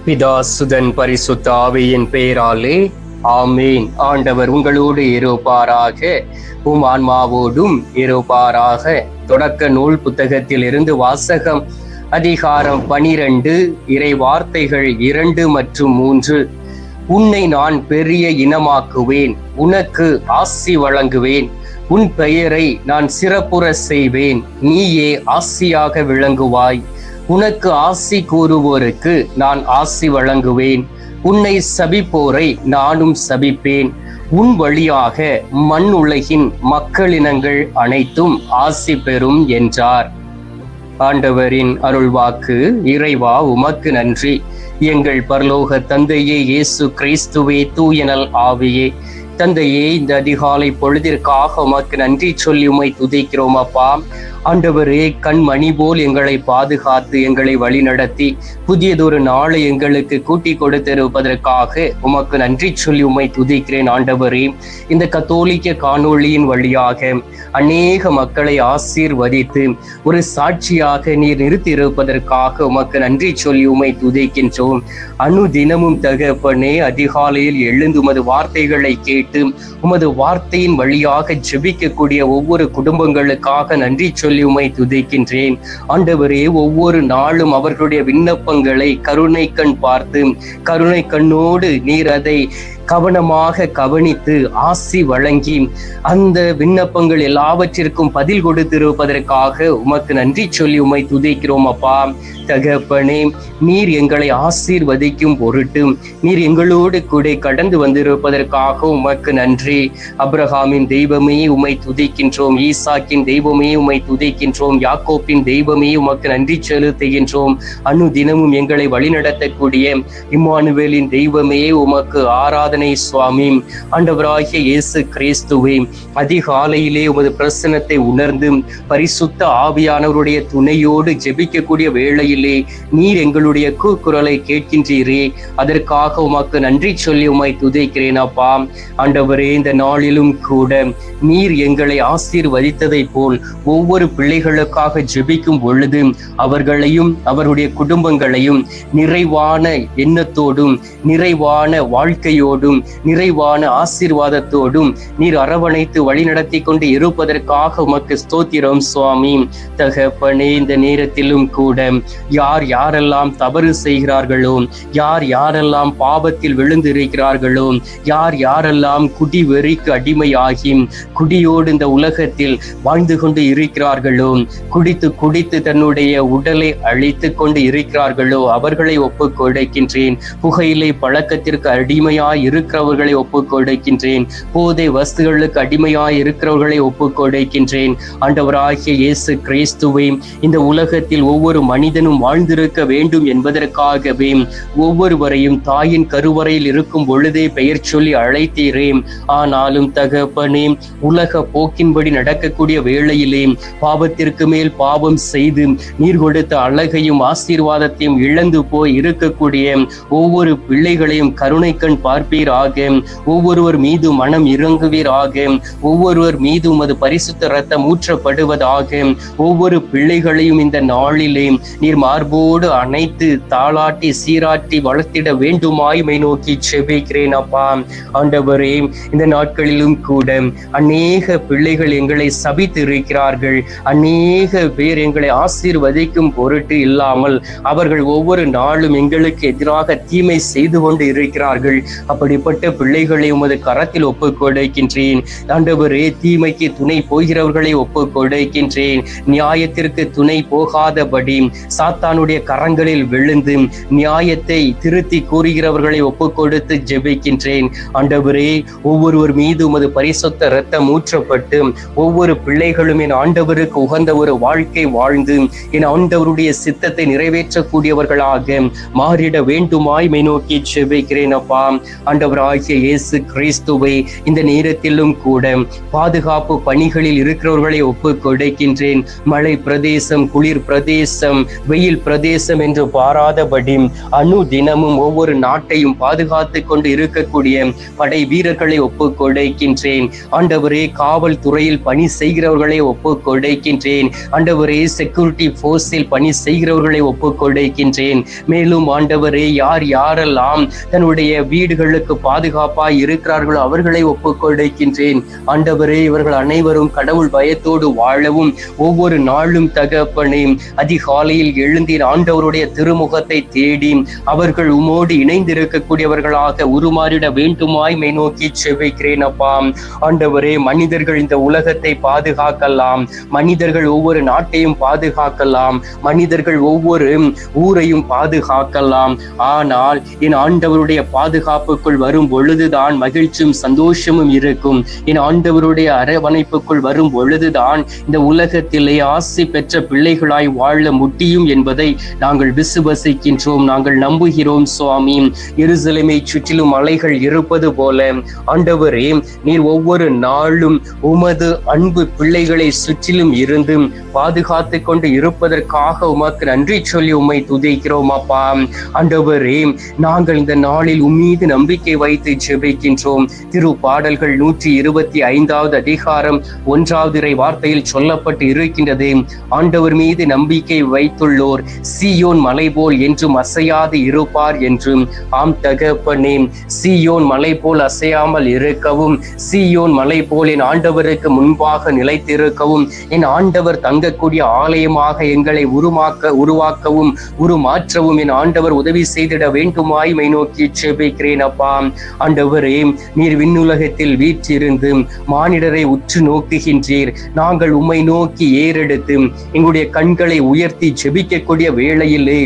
பிதா சுதன் பரிசுத்த ஆவியின் பெயராலே ஆமீன். ஆண்டவர் உங்களோடு இருப்பாராக, உம் ஆன்மாவோடும் இருப்பாராக. தொடக்க நூல் புத்தகத்தில் இருந்து வாசகம். அதிகாரம் 12, இறை வார்த்தைகள் 2 மற்றும் 3. உன்னை நான் பெரிய இனமாக்குவேன், உனக்கு ஆசி வழங்குவேன், உன் பெயரை நான் சிறப்புற செய்வேன், நீயே ஆசியாக விளங்குவாய். உனக்கு ஆசி கூறுவோருக்கு நான் ஆசி வழங்குவேன், உன்னை சபிப்போரை நானும் சபிப்பேன். உன் வழியாக மண் உலகின் மக்களினங்கள் அனைத்தும் ஆசி பெறும் என்றார். ஆண்டவரின் அருள்வாக்கு. இறைவா உமக்கு நன்றி. எங்கள் பரலோக தந்தையே, இயேசு கிறிஸ்துவே, தூயனல் ஆவியே, தந்தையே, இந்த அதிகாலை பொழுதிற்காக உமக்கு நன்றி சொல்லி உம்மை துதிக்கிறோம் அப்பா. ஆண்டவரே, கண்மணி போல் எங்களை பாதுகாத்து எங்களை வழிநடத்தி புதியதொரு நாளை எங்களுக்கு கூட்டி கொடுத்திருப்பதற்காக உமக்கு நன்றி சொல்லி உம்மை துதிக்கிறேன். ஆண்டவரே, இந்த கத்தோலிக்க காணொளியின் வழியாக அநேக மக்களை ஆசீர்வதித்து ஒரு சாட்சியாக நீர் நிறுத்தி இருப்பதற்காக உமக்கு நன்றி சொல்லி உம்மை துதிக்கின்றோம். அனுதினமும் தகப்பனே, அதிகாலையில் எழுந்து உமது வார்த்தைகளை கேட்டு உமது வார்த்தையின் வழியாக ஜெபிக்கக்கூடிய ஒவ்வொரு குடும்பங்களுக்காக நன்றி சொல்லி உம்மை துதிக்கின்றேன். ஆண்டவரே, ஒவ்வொரு நாளும் அவர்களுடைய விண்ணப்பங்களை கருணை கண் பார்த்து கருணை கண்ணோடு நீர் அதை கவனமாக கவனித்து ஆசி வழங்கி அந்த விண்ணப்பங்கள் எல்லாவற்றிற்கும் பதில் கொடுத்திருப்பதற்காக உமக்கு நன்றி சொல்லி உம்மை துதிக்கிறோம் அப்பா. தகப்பனே, நீர் எங்களை ஆசீர்வதிக்கும் பொருட்டு நீர் எங்களோடு கூட கடந்து வந்திருப்பதற்காக உமக்கு நன்றி. அப்ரஹாமின் தெய்வமே உம்மை துதிக்கின்றோம், ஈசாக்கின் தெய்வமே உம்மை துதிக்கின்றோம், யாக்கோப்பின் தெய்வமே உமக்கு நன்றி செலுத்துகின்றோம். அனுதினமும் எங்களை வழிநடத்தக்கூடிய இம்மானுவேலின் தெய்வமே உமக்கு ஆராதனை சுவாமி. ஆண்டவராகிய இயேசு கிறிஸ்துவே, அதிகாலையிலே உமது பிரசன்னத்தை உணர்ந்து பரிசுத்த ஆவியானவருடைய துணையோடு ஜெபிக்கக்கூடிய வேளையிலே நீர் எங்களுடைய கூக்குரலை கேட்கின்றீரே, அதற்காக உமக்கு நன்றி சொல்லி உம்மை துதிக்கிறேன் அப்பா. ஆண்டவரே, இந்த நாளிலும் கூட நீர் எங்களை ஆசீர்வதித்ததை போல் ஒவ்வொரு பிள்ளைகளுக்காக ஜெபிக்கும் பொழுது அவர்களையும் அவருடைய குடும்பங்களையும் நிறைவான எண்ணத்தோடும் நிறைவான வாழ்க்கையோடும் நிறைவான ஆசீர்வாதத்தோடும் நீர் அரவணைத்து வழிநடத்தி கொண்டு இருப்பதற்காக உமக்கு ஸ்தோத்திரம் சுவாமி. தகப்பனே, இந்த நேரத்திலும் கூட யார் யாரெல்லாம் தவறு செய்கிறார்களோ, யார் யாரெல்லாம் பாவத்தில் விழுந்து இருக்கிறார்களோ, யார் யாரெல்லாம் குடி வெறிக்கு அடிமையாகி குடியோடு இந்த உலகத்தில் வாழ்ந்து கொண்டு இருக்கிறார்களோ, குடித்து குடித்து தன்னுடைய உடலை அழித்து கொண்டு இருக்கிறார்களோ அவர்களை ஒப்புக் கொடுக்கின்றேன். புகையிலை பழக்கத்திற்கு அடிமையாய் இருக்கிறவர்களை ஒப்புக் கொடுக்கின்றேன். போதை வஸ்துகளுக்கு அடிமையாய் இருக்கிறவர்களை ஒப்புக் கொடுக்கின்றேன். ஆண்டவராகிய இயேசு கிறிஸ்துவே, இந்த உலகத்தில் ஒவ்வொரு மனிதனும் வாழ்ந்திருக்க வேண்டும் என்பதற்காகவே ஒவ்வொருவரையும் தாயின் கருவறையில் இருக்கும் பொழுதே பெயர் சொல்லி அழைத்தீரே. ஆனாலும் தகப்பனே, உலக போக்கின்படி நடக்கக்கூடிய வேளையிலே பாவத்திற்கு மேல் பாவம் செய்து நீர் கொடுத்த அழகையும் ஆசீர்வாதத்தையும் இழந்து போய் இருக்கக்கூடிய ஒவ்வொரு பிள்ளைகளையும் கருணை கண் பார்ப்பீராக. ஒவ்வொருவர் மீது மனம் இறங்குவீராக. ஒவ்வொருவர் மீது உமது பரிசுத்த ரத்தம் ஊற்றப்படுவதாக. ஒவ்வொரு பிள்ளைகளையும் இந்த நாளிலே நீர் மார்போடு அணைத்து தாளாட்டி சீராட்டி வளர்த்திட வேண்டுமாய் மை நோக்கி செபிக்கிறேன் அப்பா. ஆண்டவரே, இந்த நாட்களிலும் கூட அநேக பிள்ளைகள் எங்களை சபித்து இருக்கிறார்கள். அநேக பேர் எங்களை ஆசீர்வதிக்கும் பொருட்டு இல்லாமல் அவர்கள் ஒவ்வொரு நாளும் எங்களுக்கு எதிராக தீமை செய்து கொண்டு இருக்கிறார்கள். அப்படிப்பட்ட பிள்ளைகளை உமது கரத்தில் ஒப்புக் கொடுக்கின்றேன். ஆண்டவரே, தீமைக்கு துணை போகிறவர்களை ஒப்புக் கொடுக்கின்றேன். நியாயத்திற்கு துணை போகாதபடி சாத்தானுடைய கரங்களில் விழுந்து நியாயத்தை திருத்தி கூறுகிறவர்களை ஒப்புக் கொடுத்து ஜெபிக்கின்றேன். ஆண்டவரே, ஒவ்வொருவர் மீது உமது பரிசுத்த இரத்தம் ஊற்றப்பட்டு ஒவ்வொரு பிள்ளைகளும் என் ஆண்டவருக்கு உகந்த ஒரு வாழ்க்கை வாழ்ந்து என் ஆண்டவருடைய சித்தத்தை நிறைவேற்றக்கூடியவர்களாக மாறிட வேண்டுமாய் மை நோக்கி ஜெபிக்கிறேன் அப்பா. ஆண்டவர் ஆண்டவராகிய இயேசு கிறிஸ்துவை இந்த நேரத்திலும் கூட பாதுகாப்பு பணிகளில் இருக்கிறவர்களை ஒப்புக் கொடுக்கின்றேன். மழை பிரதேசம், குளிர் பிரதேசம், வெயில் பிரதேசம் என்று பாராதபடி தினமும் ஒவ்வொரு நாட்டையும் பாதுகாத்து கொண்டு இருக்கக்கூடிய படை வீரர்களை ஒப்புக் கொடுக்கின்றேன். ஆண்டவரே, காவல்துறையில் பணி செய்கிறவர்களை ஒப்புக் கொடுக்கின்றேன். ஆண்டவரே, செக்யூரிட்டி போர்ஸில் பணி செய்கிறவர்களை ஒப்புக் கொடுக்கின்றேன். மேலும் ஆண்டவரே, யாரெல்லாம் தன்னுடைய வீடுகளுக்கு பாதுகாப்பாய் இருக்கிறார்களோ அவர்களை ஒப்புக் கொடுக்கின்றேன். ஆண்டவரே, இவர்கள் அனைவரும் கடவுள் பயத்தோடு வாழவும் ஒவ்வொரு நாளும் தகப்பனே அதிகாலையில் எழுந்தீர் ஆண்டவருடைய திருமுகத்தை தேடி அவர்கள் உமோடு இணைந்திருக்கக்கூடியவர்களாக உருமாறிட வேண்டுமாய் மை நோக்கி செபிக்கிறேன். அப்பா ஆண்டவரே, மனிதர்கள் இந்த உலகத்தை பாதுகாக்கலாம், மனிதர்கள் ஒவ்வொரு நாட்டையும் பாதுகாக்கலாம், மனிதர்கள் ஒவ்வொரு ஊரையும் பாதுகாக்கலாம். ஆனால் என் ஆண்டவருடைய பாதுகாப்புக்குள் வரும் பொழுதுதான் மகிழ்ச்சியும் சந்தோஷமும் இருக்கும். என் ஆண்டவருடைய அரவணைப்புக்குள் வரும் பொழுதுதான் இந்த உலகத்திலே ஆசி பெற்ற பிள்ளைகளாய் வாழ முடியும் என்பதை நாங்கள் விசுவசிக்கின்றோம், நாங்கள் நம்புகிறோம். சுவாமி, எருசலேமை சுற்றிலும் மலைகள் இருப்பது போல ஆண்டவரே, நீர் ஒவ்வொரு நாளும் உமது அன்பு பிள்ளைகளை சுற்றிலும் இருந்து பாதுகாத்து கொண்டு இருப்பதற்காக உமக்கு நன்றி சொல்லி உம்மை துதிக்கிறோம். அப்பா ஆண்டவரே, நாங்கள் இந்த நாளில் உம்மீது நம்பிக்கை வைத்து ஜெபிக்கின்றோம். திரு பாடல்கள் 125வது அதிகாரம் 1வது வார்த்தையில் சொல்லப்பட்டு இருக்கின்றது, ஆண்டவர் மீது நம்பிக்கை வைத்துள்ளோர் சீயோன் மலை போல் என்றும் அசையாது இருப்பார் என்றும். ஆம் தகப்பனே, சீயோன் மலை போல் அசையாமல் இருக்கவும், சீயோன் மலை போல் என் ஆண்டவருக்கு முன்பாக நிலைத்திருக்கவும், என் ஆண்டவர் தங்கக்கூடிய ஆலயமாக எங்களை உருவாக்கவும் உருமாற்றவும் என் ஆண்டவர் உதவி செய்திட வேண்டுமாய் மை நோக்கி செபிக்கிறேன். அப்பா ஆண்டவரே, நீர் விண்ணுலகத்தில் வீற்றிருந்து மானிடரை உற்று நோக்குகின்றீர். நாங்கள் உம்மை நோக்கி ஏறெடுத்து எங்களுடைய கண்களை உயர்த்தி ஜெபிக்கக்கூடிய வேளையிலே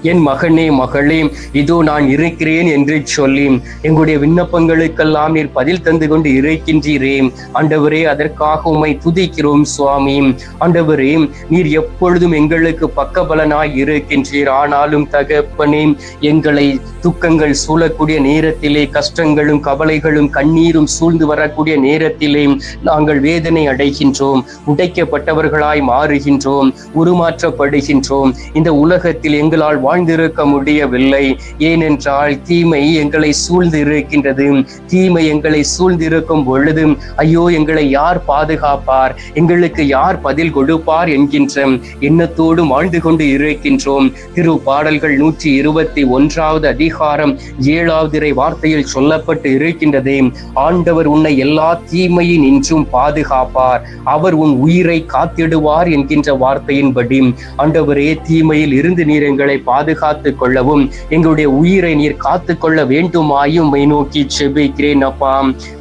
என் மகனே மகளே இதோ நான் இருக்கிறேன் என்று சொல்லி எங்களுடைய விண்ணப்பங்களுக்கெல்லாம் நீர் பதில் தந்து கொண்டு இருக்கின்றீரே. ஆண்டவரே, அதற்காக உம்மை துதிக்கிறோம். சுவாமி ஆண்டவரே, நீர் எப்பொழுதும் எங்களுக்கு பக்கபலனாய் இருக்கின்றீர். ஆனாலும் தகப்பனே, எங்களை துக்கங்கள் சூழக்கூடிய நேரத்திலே, கஷ்டங்களும் கவலைகளும் கண்ணீரும் சூழ்ந்து வரக்கூடிய நேரத்திலே நாங்கள் வேதனை அடைகின்றோம், உடைக்கப்பட்டவர்களாய் மாறுகின்றோம், உருமாற்றப்படுகின்றோம். இந்த உலகத்தில் எங்களால் வாழ்ந்திருக்க முடியவில்லை. ஏனென்றால் தீமை எங்களை சூழ்ந்து இருக்கின்றது. தீமை எங்களை சூழ்ந்திருக்கும் பொழுது ஐயோ, எங்களை யார் பாதுகாப்பார், எங்களுக்கு யார் பதில் கொடுப்பார் என்கின்ற எண்ணத்தோடு வாழ்ந்து கொண்டு இருக்கின்றோம். திரு பாடல்கள் 121வது அதிகாரம் 7வது வார்த்தையில் சொல்லப்பட்டு இருக்கின்றது, ஆண்டவர் உன்னை எல்லா தீமையின் நின்றும் பாதுகாப்பார், அவர் உன் உயிரை காத்திடுவார் என்கின்ற வார்த்தையின்படி ஆண்டவரே, தீமையில் இருந்து நீர் எங்களை பாதுகாத்துக் கொள்ளவும் எங்களுடைய உயிரை நீர் காத்து கொள்ள வேண்டுமாயும் நோக்கி செபிக்கிறேன். அப்பா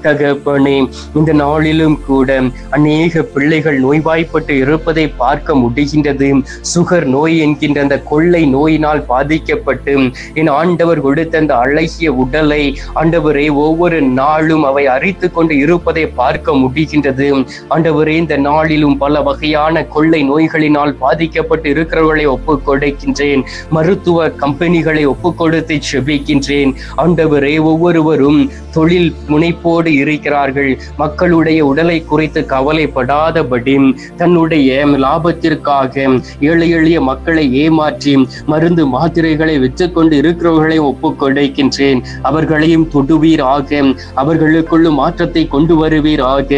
தகப்பனே, இந்த நாளிலும் கூட அநேக பிள்ளைகள் நோய்வாய்ப்பட்டு இருப்பதை பார்க்க முடிகின்றது. சுகர் நோய் என்கின்ற அந்த கொள்ளை நோயினால் பாதிக்கப்பட்டு என் ஆண்டவர் கொடுத்த அந்த அழகிய உடலை ஆண்டவரே ஒவ்வொரு நாளும் அவை அரித்து கொண்டு இருப்பதை பார்க்க முடிகின்றது. ஆண்டவரே, இந்த நாளிலும் பல வகையான கொள்ளை நோய்களினால் பாதிக்கப்பட்டு இருக்கிறவர்களை ஒப்புக் கொடுக்கின்றேன். மருத்துவ கம்பெனிகளை ஒப்புக் கொடுத்து செபிக்கின்றேன். ஆண்டவரே, ஒவ்வொருவரும் தொழில் முனைப்போடு இருக்கிறார்கள். மக்களுடைய உடலை குறித்து கவலைப்படாதபடி தன்னுடைய லாபத்திற்காக ஏழை எளிய மக்களை ஏமாற்றி மருந்து மாத்திரைகளை விற்றுக்கொண்டு இருக்கிறவர்களை ஒப்புக் கொடுக்கின்றேன். அவர்களையும் தொடுவீராக, அவர்களுக்குள்ளும் மாற்றத்தை கொண்டு வருவீராக.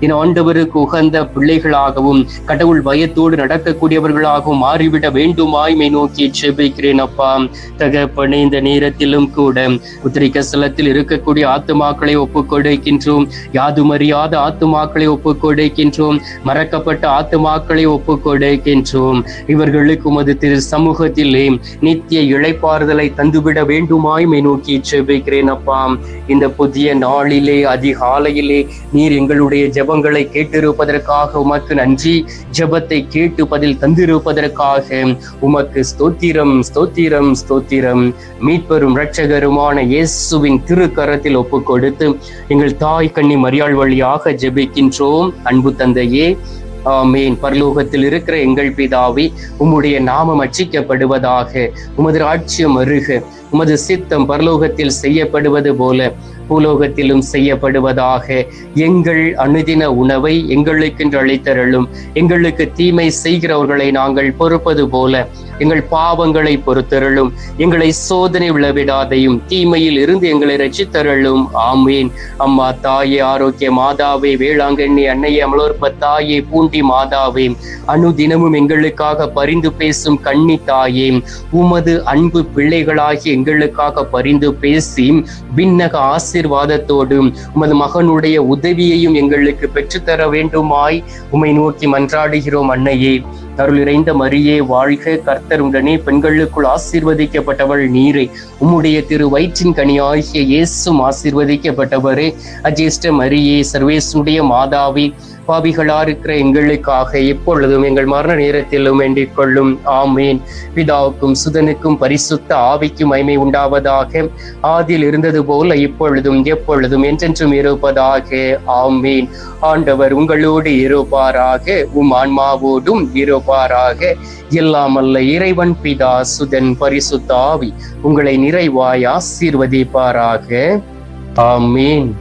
என் ஆண்டவருக்கு உகந்த பிள்ளைகளாகவும் கடவுள் பயத்தோடு நடக்கக்கூடியவர்களாகவும் மாறிவிட வேண்டுமாய் நோக்கி செபிக்கிறேன். அப்பா தகப்பனே, இந்த நேரத்திலும் கூட உத்திரிக்கஸ்தலத்தில் இருக்கக்கூடிய ஆத்துமாக்களை ஒப்புக் கொடுக்கின்றோம். யாதுமறியாத ஆத்துமாக்களை ஒப்புக் கொடுக்கின்றோம். மறக்கப்பட்ட ஆத்துமாக்களை ஒப்புக் கொடுக்கின்றோம். இவர்களுக்கு உமது திரு சமூகத்திலே நித்திய இளைப்பாறுதலை தந்துவிட வேண்டுமாய் நோக்கி செபிக்கிறேன். அப்பா, இந்த புதிய நாளிலே அதிகாலையிலே நீர் எங்களுடைய ஜெபங்களை கேட்டிருப்பதற்காக உமக்கு நன்றி. ஜெபத்தை கேட்டு பதில் தந்திருப்பதற்காக உமக்கு ஸ்தோத்திரம், ஸ்தோத்திரம், ஸ்தோத்திரம். மீட்பெரும் இரட்சகருமான இயேசுவின் திருக்கரத்தில் ஒப்புக் கொடுத்து எங்கள் தாய் கன்னி மரியாள் வழியாக ஜெபிக்கின்றோம். அன்பு தந்தையே, ஆமேன். பரலோகத்தில் இருக்கிற எங்கள் பிதாவே, உம்முடைய நாமம் அர்ச்சிக்கப்படுவதாக, உமது ராஜ்யம் வருக, உமது சித்தம் பரலோகத்தில் செய்யப்படுவது போல பூலோகத்திலும் செய்யப்படுவதாக. எங்கள் அனுதின உணவை எங்களுக்கென்று அளித்தருளும். எங்களுக்கு தீமை செய்கிறவர்களை நாங்கள் பொறுப்பது போல எங்கள் பாவங்களை பொறுத்தருளும். எங்களை சோதனை விழவிடாதையும் தீமையில் இருந்து எங்களை ரட்சித்தருளும். ஆமீன். அம்மா தாயே, ஆரோக்கிய மாதாவே, வேளாங்கண்ணி அன்னையே, அமலோற்ப தாயே, பூண்டி மாதாவே, அனுதினமும் எங்களுக்காக பரிந்து பேசும் கன்னி தாயே, உமது அன்பு பிள்ளைகளாகி எங்களுக்காக பரிந்து பேசி விண்ணக ஆசீர்வாதத்தோடும் உமது மகனுடைய உதவியையும் எங்களுக்கு பெற்றுத்தர வேண்டுமாய் உம்மை நோக்கி மன்றாடுகிறோம். அன்னையே, அருள் நிறைந்த மரியே வாழ்க, கர்த்தர் உடனே பெண்களுக்குள் ஆசீர்வதிக்கப்பட்டவள் நீரே. உம்முடைய திரு வயிற்றின் கனியாகிய இயேசும் ஆசீர்வதிக்கப்பட்டவரே. அஜேஷ்ட மரியே, சர்வேசுடைய மாதாவி, பாவிகளா இருக்கிற எங்களுக்காக எப்பொழுதும் எங்கள் மரண நேரத்திலும் வேண்டிக் கொள்ளும். ஆமீன். பிதாவுக்கும் சுதனுக்கும் பரிசுத்த ஆவிக்கும் மகிமை உண்டாவதாக. ஆதியில் இருந்தது போல இப்பொழுதும் எப்பொழுதும் என்றென்றும் இருப்பதாக. ஆமீன். ஆண்டவர் உங்களோடு இருப்பாராக, உம் ஆன்மாவோடும் இருப்பாராக. எல்லாம் அல்ல இறைவன் பிதா, சுதன், பரிசுத்த ஆவி உங்களை நிறைவாய் ஆசீர்வதிப்பாராக. ஆமீன்.